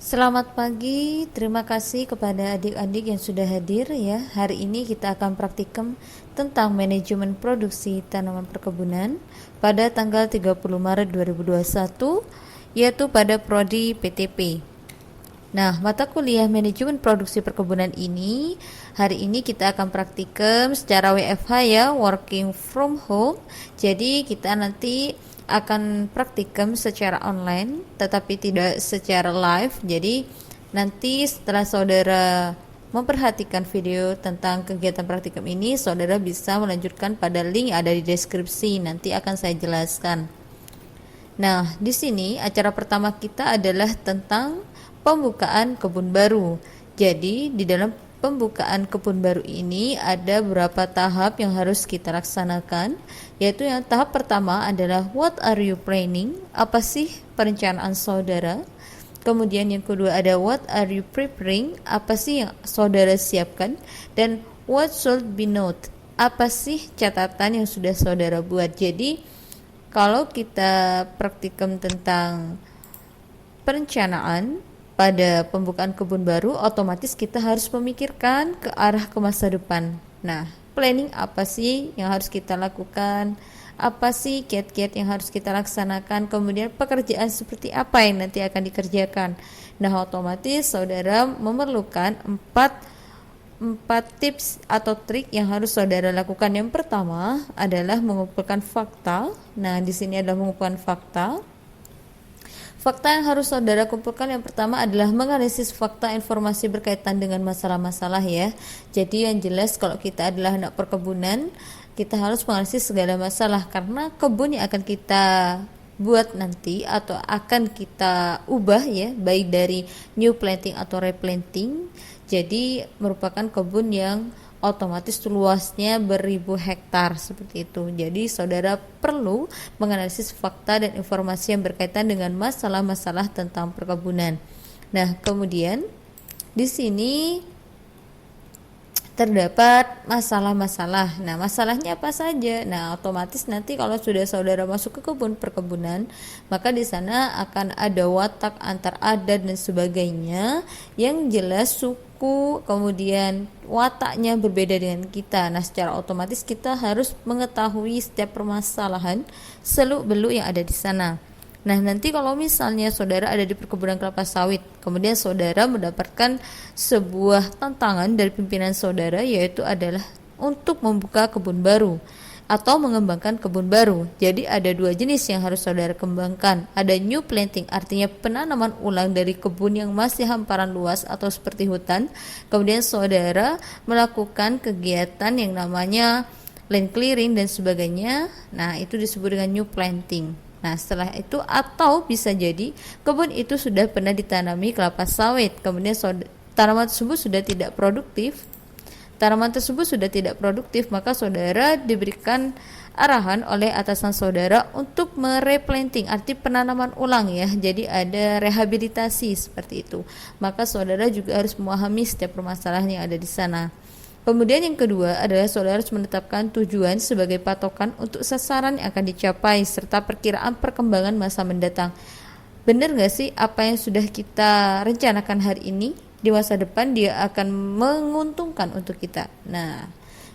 Selamat pagi, terima kasih kepada adik-adik yang sudah hadir ya. Hari ini kita akan praktikum tentang manajemen produksi tanaman perkebunan pada tanggal 30 Maret 2021, yaitu pada prodi PTP. Nah, mata kuliah manajemen produksi perkebunan ini hari ini kita akan praktikum secara WFH ya, working from home. Jadi kita nanti akan praktikum secara online tetapi tidak secara live. Jadi nanti setelah saudara memperhatikan video tentang kegiatan praktikum ini, saudara bisa melanjutkan pada link yang ada di deskripsi. Nanti akan saya jelaskan. Nah, di sini acara pertama kita adalah tentang pembukaan kebun baru. Jadi, di dalam pembukaan kebun baru ini ada beberapa tahap yang harus kita laksanakan, yaitu yang tahap pertama adalah what are you planning? Apa sih perencanaan saudara? Kemudian yang kedua ada what are you preparing? Apa sih yang saudara siapkan? Dan what should be noted? Apa sih catatan yang sudah saudara buat? Jadi kalau kita praktikum tentang perencanaan pada pembukaan kebun baru, otomatis kita harus memikirkan ke arah ke masa depan. Nah, planning apa sih yang harus kita lakukan? Apa sih kiat-kiat yang harus kita laksanakan? Kemudian pekerjaan seperti apa yang nanti akan dikerjakan? Nah, otomatis saudara memerlukan empat tips atau trik yang harus saudara lakukan. Yang pertama adalah mengumpulkan fakta. Nah, di sini adalah mengumpulkan fakta. Fakta yang harus saudara kumpulkan yang pertama adalah menganalisis fakta informasi berkaitan dengan masalah-masalah ya. Jadi yang jelas kalau kita adalah anak perkebunan, kita harus menganalisis segala masalah karena kebun yang akan kita buat nanti atau akan kita ubah ya, baik dari new planting atau replanting. Jadi merupakan kebun yang otomatis luasnya beribu hektar seperti itu. Jadi saudara perlu menganalisis fakta dan informasi yang berkaitan dengan masalah-masalah tentang perkebunan. Nah, kemudian di sini terdapat masalah-masalah. Nah, masalahnya apa saja? Nah, otomatis nanti kalau sudah saudara masuk ke kebun perkebunan, maka di sana akan ada watak antar adat dan sebagainya yang jelas suku, kemudian wataknya berbeda dengan kita. Nah, secara otomatis kita harus mengetahui setiap permasalahan seluk-beluk yang ada di sana. Nah, nanti kalau misalnya saudara ada di perkebunan kelapa sawit, kemudian saudara mendapatkan sebuah tantangan dari pimpinan saudara, yaitu adalah untuk membuka kebun baru atau mengembangkan kebun baru. Jadi ada dua jenis yang harus saudara kembangkan. Ada new planting, artinya penanaman ulang dari kebun yang masih hamparan luas atau seperti hutan. Kemudian saudara melakukan kegiatan yang namanya land clearing dan sebagainya. Nah, itu disebut dengan new planting. Nah, setelah itu atau bisa jadi kebun itu sudah pernah ditanami kelapa sawit, kemudian tanaman tersebut sudah tidak produktif. Maka saudara diberikan arahan oleh atasan saudara untuk mereplanting, arti penanaman ulang ya. Jadi ada rehabilitasi seperti itu. Maka saudara juga harus memahami setiap permasalahan yang ada di sana. Kemudian yang kedua adalah saudara harus menetapkan tujuan sebagai patokan untuk sasaran yang akan dicapai serta perkiraan perkembangan masa mendatang. Benar gak sih apa yang sudah kita rencanakan hari ini di masa depan dia akan menguntungkan untuk kita. Nah,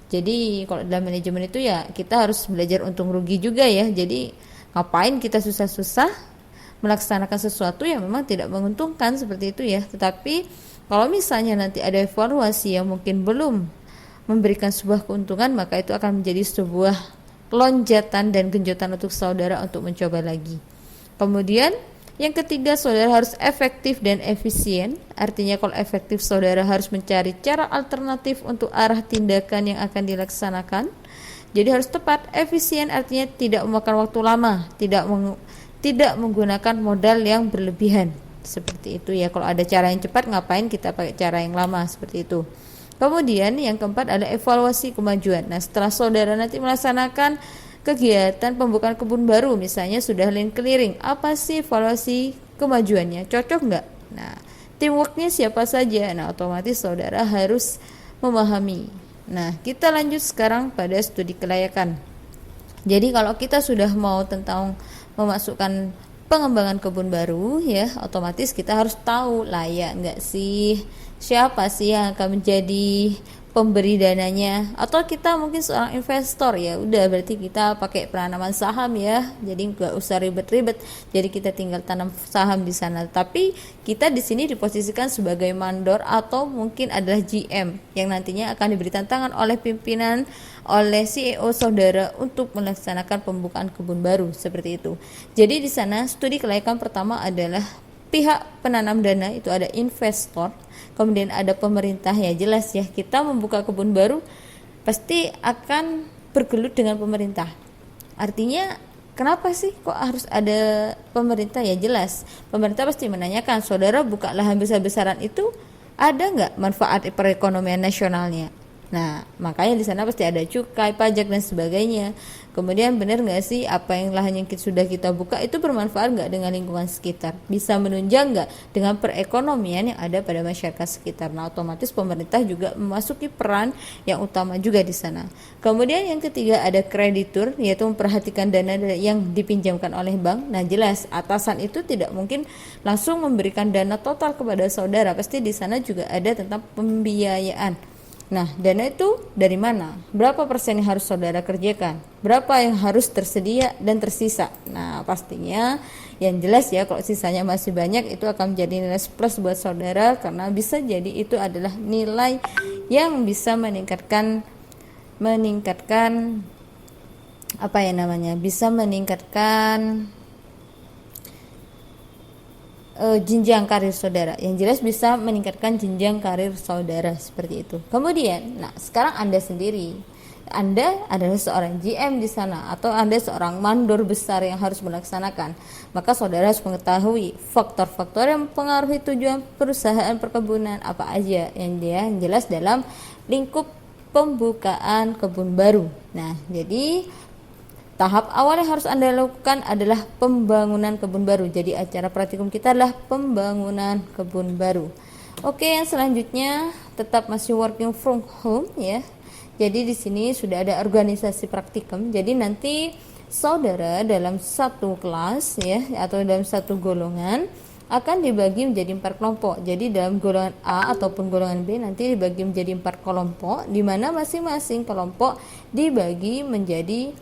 jadi kalau dalam manajemen itu ya kita harus belajar untung rugi juga ya. Jadi ngapain kita susah-susah melaksanakan sesuatu yang memang tidak menguntungkan seperti itu ya. Tetapi kalau misalnya nanti ada evaluasi yang mungkin belum memberikan sebuah keuntungan, maka itu akan menjadi sebuah lonjatan dan genjotan untuk saudara untuk mencoba lagi. Kemudian yang ketiga, saudara harus efektif dan efisien. Artinya kalau efektif, saudara harus mencari cara alternatif untuk arah tindakan yang akan dilaksanakan. Jadi harus tepat. Efisien artinya tidak memakan waktu lama, tidak menggunakan modal yang berlebihan. Seperti itu ya. Kalau ada cara yang cepat, ngapain kita pakai cara yang lama, seperti itu. Kemudian yang keempat adalah evaluasi kemajuan. Nah, setelah saudara nanti melaksanakan kegiatan pembukaan kebun baru, misalnya sudah land clearing, apa sih evaluasi kemajuannya? Cocok nggak? Nah, teamworknya siapa saja? Nah, otomatis saudara harus memahami. Nah, kita lanjut sekarang pada studi kelayakan. Jadi kalau kita sudah mau tentang memasukkan pengembangan kebun baru ya, otomatis kita harus tahu layak nggak sih, siapa sih yang akan menjadi pemberi dananya, atau kita mungkin seorang investor ya udah berarti kita pakai penanaman saham ya, jadi nggak usah ribet-ribet, jadi kita tinggal tanam saham di sana. Tapi kita di sini diposisikan sebagai mandor atau mungkin adalah GM yang nantinya akan diberi tantangan oleh pimpinan, oleh CEO saudara untuk melaksanakan pembukaan kebun baru seperti itu. Jadi di sana studi kelayakan pertama adalah pihak penanam dana, itu ada investor, kemudian ada pemerintah. Ya jelas ya, kita membuka kebun baru pasti akan bergelut dengan pemerintah. Artinya kenapa sih kok harus ada pemerintah? Ya jelas, pemerintah pasti menanyakan, saudara buka lahan besar-besaran itu ada nggak manfaat perekonomian nasionalnya? Nah, makanya di sana pasti ada cukai, pajak dan sebagainya. Kemudian benar nggak sih apa yang lahan yang sudah kita buka itu bermanfaat nggak dengan lingkungan sekitar? Bisa menunjang nggak dengan perekonomian yang ada pada masyarakat sekitar? Nah, otomatis pemerintah juga memasuki peran yang utama juga di sana. Kemudian yang ketiga ada kreditur, yaitu memperhatikan dana yang dipinjamkan oleh bank. Nah, jelas atasan itu tidak mungkin langsung memberikan dana total kepada saudara. Pasti di sana juga ada tentang pembiayaan. Nah, dana itu dari mana? Berapa persen yang harus saudara kerjakan? Berapa yang harus tersedia dan tersisa? Nah, pastinya yang jelas ya, kalau sisanya masih banyak itu akan menjadi nilai plus buat saudara, karena bisa jadi itu adalah nilai yang bisa meningkatkan apa ya namanya? Bisa meningkatkan jenjang karir saudara. Yang jelas bisa meningkatkan jenjang karir saudara seperti itu. Kemudian, nah sekarang Anda sendiri, Anda adalah seorang GM di sana, atau Anda seorang mandor besar yang harus melaksanakan. Maka saudara harus mengetahui faktor-faktor yang mempengaruhi tujuan perusahaan perkebunan apa aja yang jelas dalam lingkup pembukaan kebun baru. Nah, jadi tahap awal yang harus Anda lakukan adalah pembangunan kebun baru. Jadi acara praktikum kita adalah pembangunan kebun baru. Oke, yang selanjutnya tetap masih working from home ya. Jadi di sini sudah ada organisasi praktikum. Jadi nanti saudara dalam satu kelas ya, atau dalam satu golongan akan dibagi menjadi 4 kelompok. Jadi dalam golongan A ataupun golongan B nanti dibagi menjadi 4 kelompok, di mana masing-masing kelompok dibagi menjadi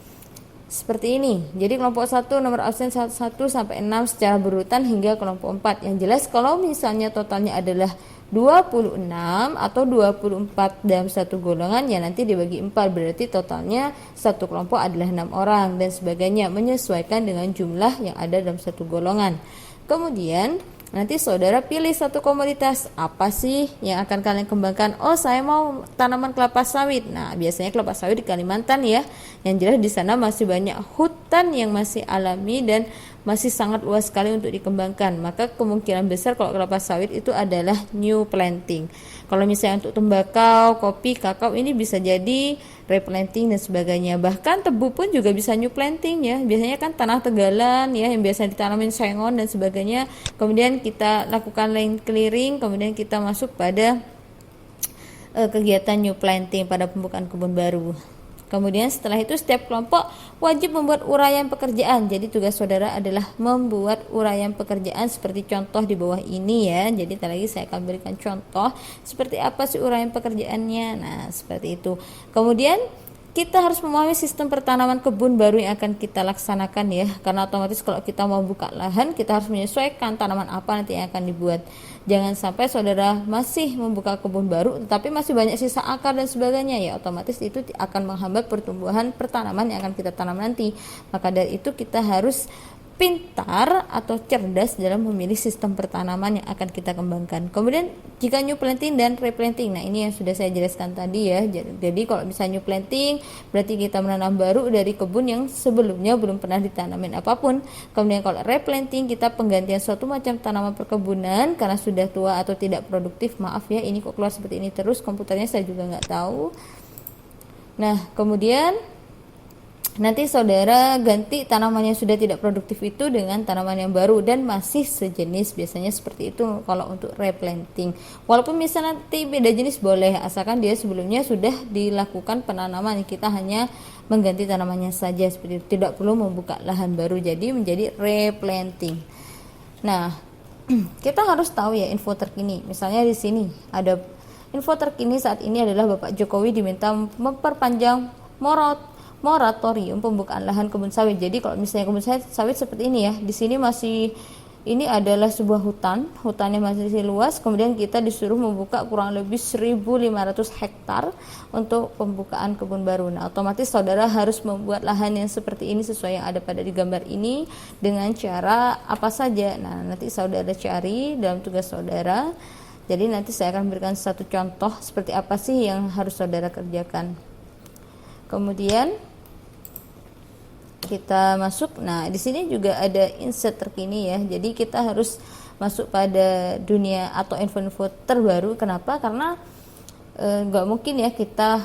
seperti ini. Jadi kelompok 1 nomor absen 1 sampai 6 secara berurutan hingga kelompok 4. Yang jelas kalau misalnya totalnya adalah 26 atau 24 dalam satu golongan, ya nanti dibagi 4, berarti totalnya satu kelompok adalah 6 orang dan sebagainya, menyesuaikan dengan jumlah yang ada dalam satu golongan. Kemudian nanti saudara pilih satu komoditas, apa sih yang akan kalian kembangkan? Oh, saya mau tanaman kelapa sawit. Nah, biasanya kelapa sawit di Kalimantan ya. Yang jelas di sana masih banyak hutan yang masih alami dan masih sangat luas sekali untuk dikembangkan. Maka kemungkinan besar kalau kelapa sawit itu adalah new planting. Kalau misalnya untuk tembakau, kopi, kakao ini bisa jadi replanting dan sebagainya. Bahkan tebu pun juga bisa new planting ya. Biasanya kan tanah tegalan ya yang biasa ditanamin sengon dan sebagainya. Kemudian kita lakukan land clearing, kemudian kita masuk pada kegiatan new planting pada pembukaan kebun baru. Kemudian setelah itu setiap kelompok wajib membuat uraian pekerjaan. Jadi tugas saudara adalah membuat uraian pekerjaan seperti contoh di bawah ini ya. Jadi lagi saya akan berikan contoh seperti apa sih uraian pekerjaannya. Nah, seperti itu. Kemudian kita harus memahami sistem pertanaman kebun baru yang akan kita laksanakan ya, karena otomatis kalau kita mau buka lahan kita harus menyesuaikan tanaman apa nanti yang akan dibuat. Jangan sampai saudara masih membuka kebun baru tetapi masih banyak sisa akar dan sebagainya, ya otomatis itu akan menghambat pertumbuhan pertanaman yang akan kita tanam nanti. Maka dari itu kita harus pintar atau cerdas dalam memilih sistem pertanaman yang akan kita kembangkan. Kemudian jika new planting dan replanting, nah ini yang sudah saya jelaskan tadi ya. Jadi kalau bisa new planting berarti kita menanam baru dari kebun yang sebelumnya belum pernah ditanamin apapun. Kemudian kalau replanting kita penggantian suatu macam tanaman perkebunan karena sudah tua atau tidak produktif. Maaf ya, ini kok keluar seperti ini terus, komputernya saya juga nggak tahu. Nah kemudian nanti saudara ganti tanaman yang sudah tidak produktif itu dengan tanaman yang baru dan masih sejenis, biasanya seperti itu kalau untuk replanting. Walaupun misalnya nanti beda jenis boleh, asalkan dia sebelumnya sudah dilakukan penanaman, kita hanya mengganti tanamannya saja seperti itu, tidak perlu membuka lahan baru, jadi menjadi replanting. Nah, kita harus tahu ya info terkini. Misalnya di sini ada info terkini saat ini adalah Bapak Jokowi diminta memperpanjang moratorium pembukaan lahan kebun sawit. Jadi kalau misalnya kebun sawit seperti ini ya, di sini masih, ini adalah sebuah hutannya masih luas, kemudian kita disuruh membuka kurang lebih 1.500 hektar untuk pembukaan kebun baru. Nah, otomatis saudara harus membuat lahan yang seperti ini sesuai yang ada pada di gambar ini dengan cara apa saja. Nah, nanti saudara cari dalam tugas saudara. Jadi nanti saya akan berikan satu contoh seperti apa sih yang harus saudara kerjakan. Kemudian kita masuk. Nah, di sini juga ada insert terkini ya. Jadi kita harus masuk pada dunia atau info-info terbaru. Kenapa? Karena nggak mungkin ya kita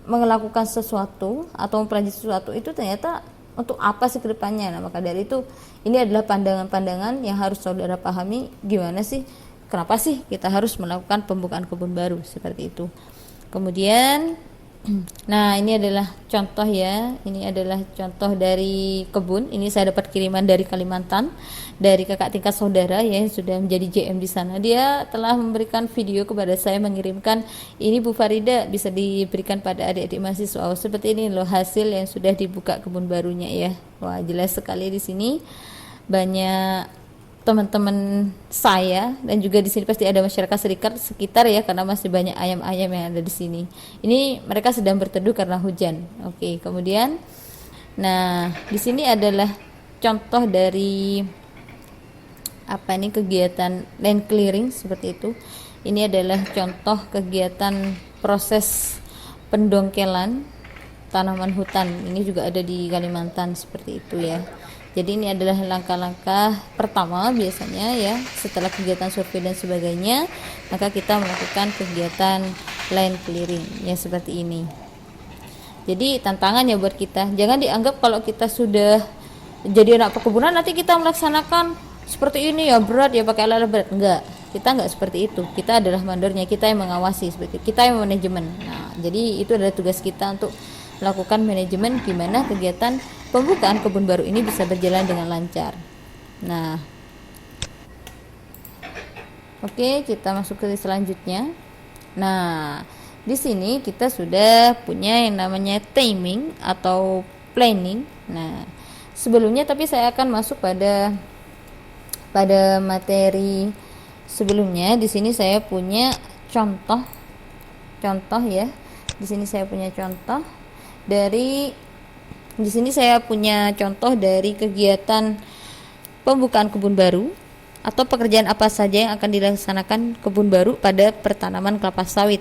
melakukan sesuatu atau mempelajari sesuatu itu ternyata untuk apa sih kedepannya. Nah, maka dari itu ini adalah pandangan-pandangan yang harus saudara pahami, gimana sih, kenapa sih kita harus melakukan pembukaan kebun baru seperti itu. Kemudian nah, ini adalah contoh ya. Ini adalah contoh dari kebun. Ini saya dapat kiriman dari Kalimantan dari kakak tingkat saudara ya, yang sudah menjadi JM di sana. Dia telah memberikan video kepada saya, mengirimkan, ini Bu Farida bisa diberikan pada adik-adik mahasiswa. Oh, seperti ini loh hasil yang sudah dibuka kebun barunya ya. Wah, jelas sekali di sini. Banyak teman-teman saya dan juga di sini pasti ada masyarakat sekitar ya, karena masih banyak ayam-ayam yang ada di sini. Ini mereka sedang berteduh karena hujan. Oke, kemudian nah, di sini adalah contoh dari apa ini, kegiatan land clearing seperti itu. Ini adalah contoh kegiatan proses pendongkelan tanaman hutan. Ini juga ada di Kalimantan seperti itu ya. Jadi ini adalah langkah-langkah pertama biasanya ya, setelah kegiatan survei dan sebagainya, maka kita melakukan kegiatan land clearing ya seperti ini. Jadi tantangannya buat kita, jangan dianggap kalau kita sudah jadi anak perkebunan nanti kita melaksanakan seperti ini ya berat ya, pakai alat berat. Enggak, kita enggak seperti itu. Kita adalah mandornya, kita yang mengawasi seperti itu. Kita yang manajemen. Nah, jadi itu adalah tugas kita untuk melakukan manajemen gimana kegiatan pembukaan kebun baru ini bisa berjalan dengan lancar. Nah, oke, kita masuk ke selanjutnya. Nah, di sini kita sudah punya yang namanya timing atau planning. Nah, sebelumnya tapi saya akan masuk pada materi sebelumnya. Di sini saya punya contoh ya. Di sini saya punya contoh dari kegiatan pembukaan kebun baru atau pekerjaan apa saja yang akan dilaksanakan kebun baru pada pertanaman kelapa sawit.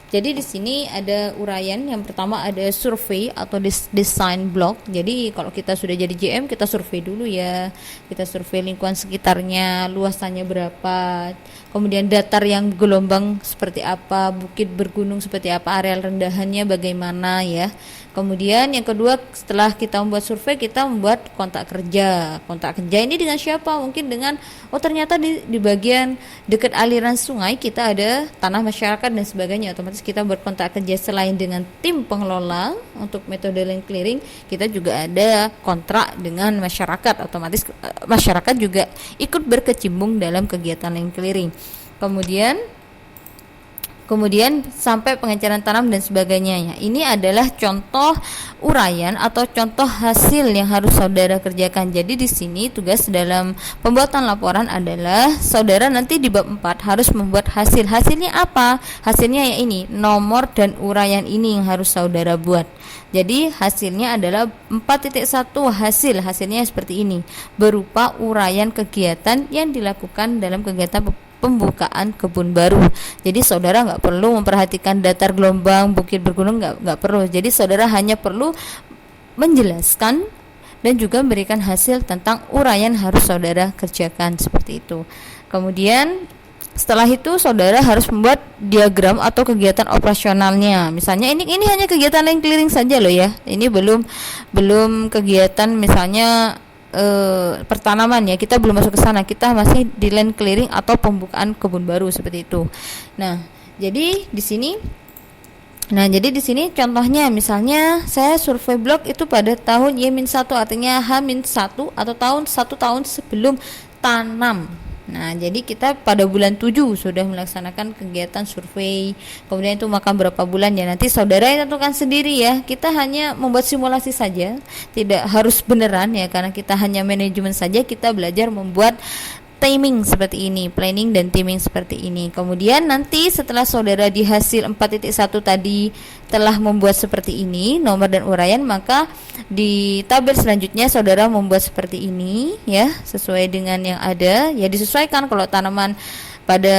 Jadi di sini ada uraian. Yang pertama ada survei atau design block. Jadi kalau kita sudah jadi JM, kita survei dulu ya. Kita survei lingkungan sekitarnya, luasannya berapa, kemudian datar yang gelombang seperti apa, bukit bergunung seperti apa, areal rendahannya bagaimana ya. Kemudian yang kedua, setelah kita membuat survei, kita membuat kontak kerja. Kontak kerja ini dengan siapa? Mungkin dengan, oh ternyata di bagian dekat aliran sungai kita ada tanah masyarakat dan sebagainya. Otomatis kita berkontak kerja. Selain dengan tim pengelola untuk metode land clearing, kita juga ada kontrak dengan masyarakat. Otomatis masyarakat juga ikut berkecimpung dalam kegiatan land clearing. Kemudian sampai pengecaran tanam dan sebagainya ya. Ini adalah contoh uraian atau contoh hasil yang harus saudara kerjakan. Jadi di sini tugas dalam pembuatan laporan adalah saudara nanti di bab 4 harus membuat hasil. Hasilnya apa? Hasilnya ya ini, nomor dan uraian ini yang harus saudara buat. Jadi hasilnya adalah 4.1 hasilnya seperti ini, berupa uraian kegiatan yang dilakukan dalam kegiatan pembukaan kebun baru. Jadi saudara nggak perlu memperhatikan datar gelombang, bukit bergunung, nggak perlu. Jadi saudara hanya perlu menjelaskan dan juga memberikan hasil tentang uraian harus saudara kerjakan seperti itu. Kemudian Setelah itu saudara harus membuat diagram atau kegiatan operasionalnya. Misalnya ini hanya kegiatan line clearing saja loh ya. Ini belum kegiatan misalnya pertanaman ya. Kita belum masuk ke sana. Kita masih di line clearing atau pembukaan kebun baru seperti itu. Nah, jadi di sini contohnya misalnya saya survei blok itu pada tahun Y-1 artinya H-1 atau satu tahun sebelum tanam. Nah, jadi kita pada bulan 7 sudah melaksanakan kegiatan survei. Kemudian itu makan berapa bulan ya. Nanti saudara yang tentukan sendiri ya. Kita hanya membuat simulasi saja. Tidak harus beneran ya, karena kita hanya manajemen saja. Kita belajar membuat timing seperti ini, planning dan timing seperti ini. Kemudian nanti setelah saudara di hasil 4.1 tadi telah membuat seperti ini, nomor dan uraian, maka di tabel selanjutnya saudara membuat seperti ini ya, sesuai dengan yang ada. Ya disesuaikan, kalau tanaman pada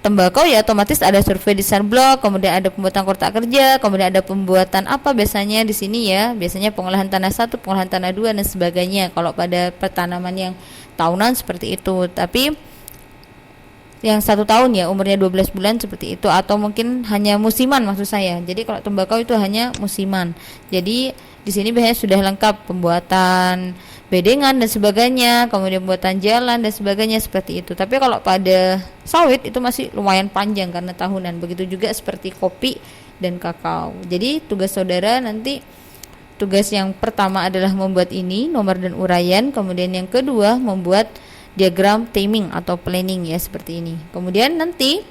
tembakau ya otomatis ada survei desain blok, kemudian ada pembuatan kotak kerja, kemudian ada pembuatan apa biasanya di sini ya, biasanya pengolahan tanah 1, pengolahan tanah 2 dan sebagainya kalau pada pertanaman yang tahunan seperti itu. Tapi yang 1 tahun ya umurnya 12 bulan seperti itu, atau mungkin hanya musiman maksud saya. Jadi kalau tembakau itu hanya musiman. Jadi di sini biasanya sudah lengkap pembuatan bedengan dan sebagainya, kemudian pembuatan jalan dan sebagainya seperti itu. Tapi kalau pada sawit itu masih lumayan panjang karena tahunan. Begitu juga seperti kopi dan kakao. Jadi tugas saudara nanti, tugas yang pertama adalah membuat ini, nomor dan uraian. Kemudian yang kedua membuat diagram timing atau planning ya, seperti ini. Kemudian nanti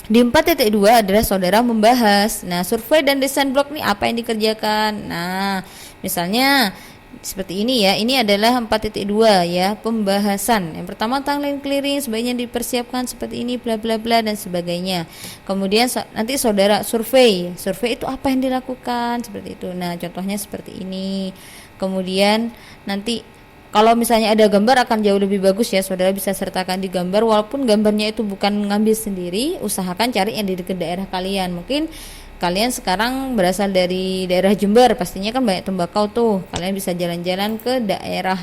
di 4.2 adalah saudara membahas, nah survei dan desain blok nih apa yang dikerjakan. Nah misalnya seperti ini ya, ini adalah 4.2 ya, pembahasan. Yang pertama tentang land clearing, sebaiknya dipersiapkan seperti ini, bla bla bla dan sebagainya. Kemudian nanti saudara survei itu apa yang dilakukan seperti itu. Nah contohnya seperti ini. Kemudian nanti kalau misalnya ada gambar akan jauh lebih bagus ya, saudara bisa sertakan di gambar. Walaupun gambarnya itu bukan ngambil sendiri, usahakan cari yang di dekat daerah kalian. Mungkin kalian sekarang berasal dari daerah Jember, pastinya kan banyak tembakau tuh. Kalian bisa jalan-jalan ke daerah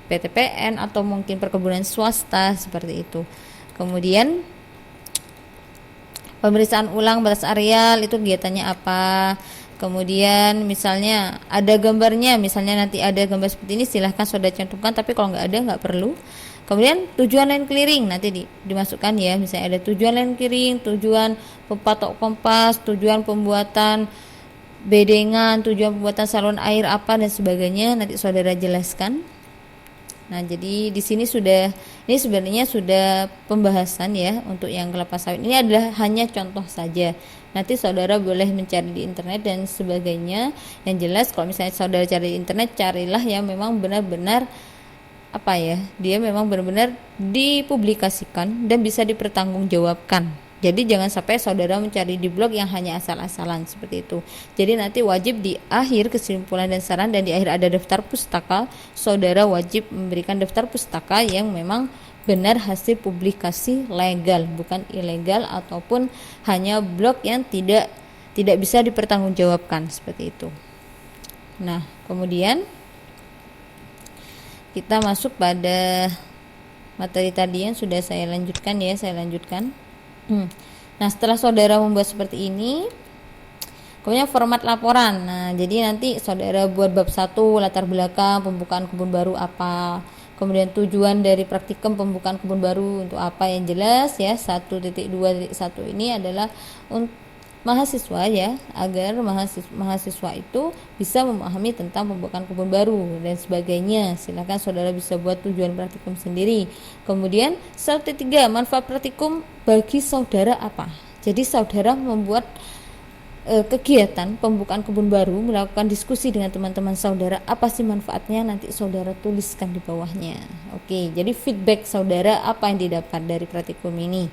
PTPN atau mungkin perkebunan swasta seperti itu. Kemudian pemeriksaan ulang batas areal itu kegiatannya apa. Kemudian misalnya ada gambarnya, misalnya nanti ada gambar seperti ini, silahkan saudara cantumkan, tapi kalau nggak ada nggak perlu. Kemudian tujuan land clearing nanti dimasukkan ya, misalnya ada tujuan land clearing, tujuan pepatok kompas, tujuan pembuatan bedengan, tujuan pembuatan saluran air apa dan sebagainya, nanti saudara jelaskan. Nah jadi di sini ini sebenarnya sudah pembahasan ya untuk yang kelapa sawit. Ini adalah hanya contoh saja. Nanti saudara boleh mencari di internet dan sebagainya. Yang jelas kalau misalnya saudara cari di internet, carilah yang memang benar-benar dia memang benar-benar dipublikasikan dan bisa dipertanggungjawabkan. Jadi jangan sampai saudara mencari di blog yang hanya asal-asalan seperti itu. Jadi nanti wajib di akhir kesimpulan dan saran dan di akhir ada daftar pustaka. Saudara wajib memberikan daftar pustaka yang memang benar hasil publikasi legal, bukan ilegal ataupun hanya blog yang tidak bisa dipertanggungjawabkan seperti itu. Nah, kemudian kita masuk pada materi tadi yang sudah saya lanjutkan. Nah setelah saudara membuat seperti ini, kemudian format laporan. Nah jadi nanti saudara buat bab 1, latar belakang pembukaan kebun baru apa, kemudian tujuan dari praktikum pembukaan kebun baru untuk apa, yang jelas ya. 1.2.1 ini adalah untuk mahasiswa ya, agar mahasiswa itu bisa memahami tentang pembukaan kebun baru dan sebagainya. Silakan saudara bisa buat tujuan praktikum sendiri. Kemudian 1.3 manfaat praktikum bagi saudara apa. Jadi saudara membuat kegiatan pembukaan kebun baru, melakukan diskusi dengan teman-teman saudara, apa sih manfaatnya, nanti saudara tuliskan di bawahnya. Oke, jadi feedback saudara apa yang didapat dari praktikum ini.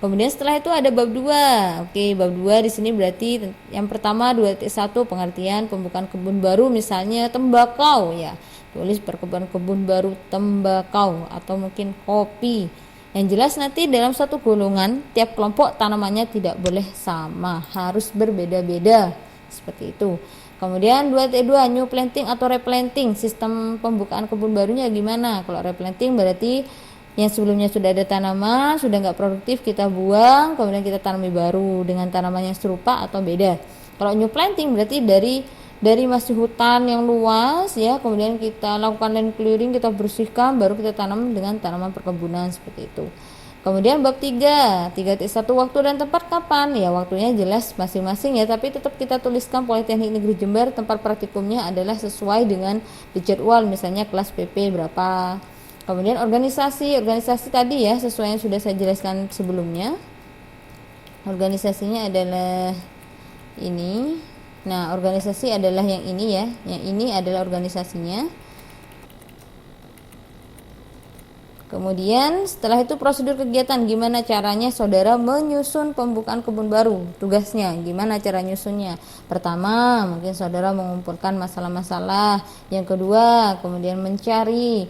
Kemudian setelah itu ada bab 2. Oke, bab 2 di sini berarti yang pertama 2.1 pengertian pembukaan kebun baru, misalnya tembakau ya. Tulis perkebunan kebun baru tembakau atau mungkin kopi. Yang jelas nanti dalam satu golongan tiap kelompok tanamannya tidak boleh sama, harus berbeda-beda seperti itu. Kemudian 2.2 new planting atau replanting, sistem pembukaan kebun barunya gimana? Kalau replanting berarti yang sebelumnya sudah ada tanaman, sudah nggak produktif, kita buang, kemudian kita tanami baru dengan tanaman yang serupa atau beda. Kalau new planting berarti dari masih hutan yang luas ya, kemudian kita lakukan land clearing, kita bersihkan, baru kita tanam dengan tanaman perkebunan seperti itu. Kemudian bab 3, 3.1 waktu dan tempat kapan? Ya waktunya jelas masing-masing ya, tapi tetap kita tuliskan Politeknik Negeri Jember tempat praktikumnya adalah sesuai dengan jadwal, misalnya kelas PP berapa. Kemudian organisasi tadi ya sesuai yang sudah saya jelaskan sebelumnya. Organisasinya adalah ini. Nah, organisasi adalah yang ini ya. Yang ini adalah organisasinya. Kemudian setelah itu prosedur kegiatan, gimana caranya saudara menyusun pembukaan kebun baru, tugasnya gimana cara nyusunnya. Pertama mungkin saudara mengumpulkan masalah-masalah, yang kedua kemudian mencari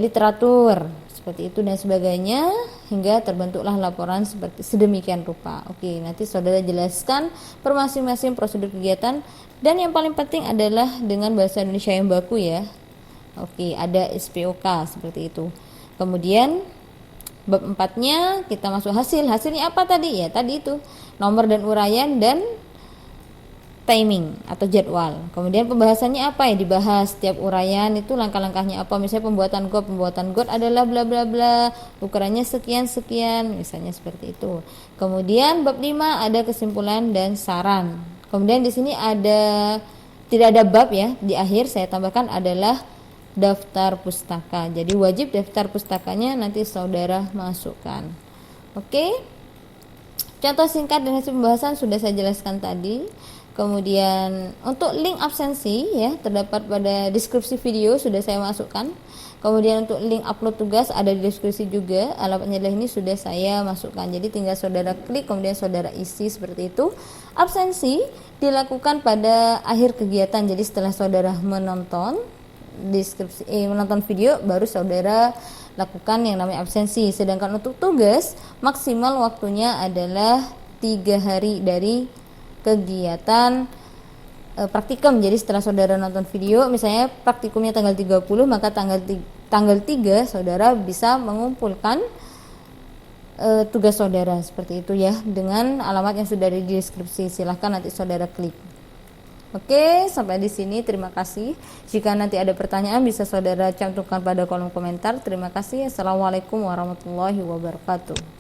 literatur seperti itu dan sebagainya, hingga terbentuklah laporan seperti sedemikian rupa. Oke, nanti saudara jelaskan per masing-masing prosedur kegiatan, dan yang paling penting adalah dengan bahasa Indonesia yang baku ya. Oke, ada SPOK seperti itu. Kemudian bab 4-nya kita masuk hasilnya apa tadi ya, tadi itu nomor dan uraian dan timing atau jadwal. Kemudian pembahasannya apa ya, dibahas setiap uraian itu langkah-langkahnya apa, misalnya pembuatan got adalah bla bla bla, ukurannya sekian misalnya seperti itu. Kemudian bab 5 ada kesimpulan dan saran. Kemudian di sini tidak ada bab ya, di akhir saya tambahkan adalah daftar pustaka. Jadi wajib daftar pustakanya nanti saudara masukkan. Oke. Contoh singkat dan hasil pembahasan sudah saya jelaskan tadi. Kemudian untuk link absensi ya terdapat pada deskripsi video, sudah saya masukkan. Kemudian untuk link upload tugas ada di deskripsi juga. Alamatnya adalah ini, sudah saya masukkan. Jadi tinggal saudara klik kemudian saudara isi seperti itu. Absensi dilakukan pada akhir kegiatan. Jadi setelah saudara menonton menonton video, baru saudara lakukan yang namanya absensi. Sedangkan untuk tugas maksimal waktunya adalah 3 hari dari kegiatan praktikum. Jadi setelah saudara nonton video, misalnya praktikumnya tanggal 30, maka tanggal 3 saudara bisa mengumpulkan tugas saudara seperti itu ya, dengan alamat yang sudah ada di deskripsi. Silahkan nanti saudara klik. Oke, sampai di sini. Terima kasih. Jika nanti ada pertanyaan bisa saudara cantumkan pada kolom komentar. Terima kasih. Assalamualaikum warahmatullahi wabarakatuh.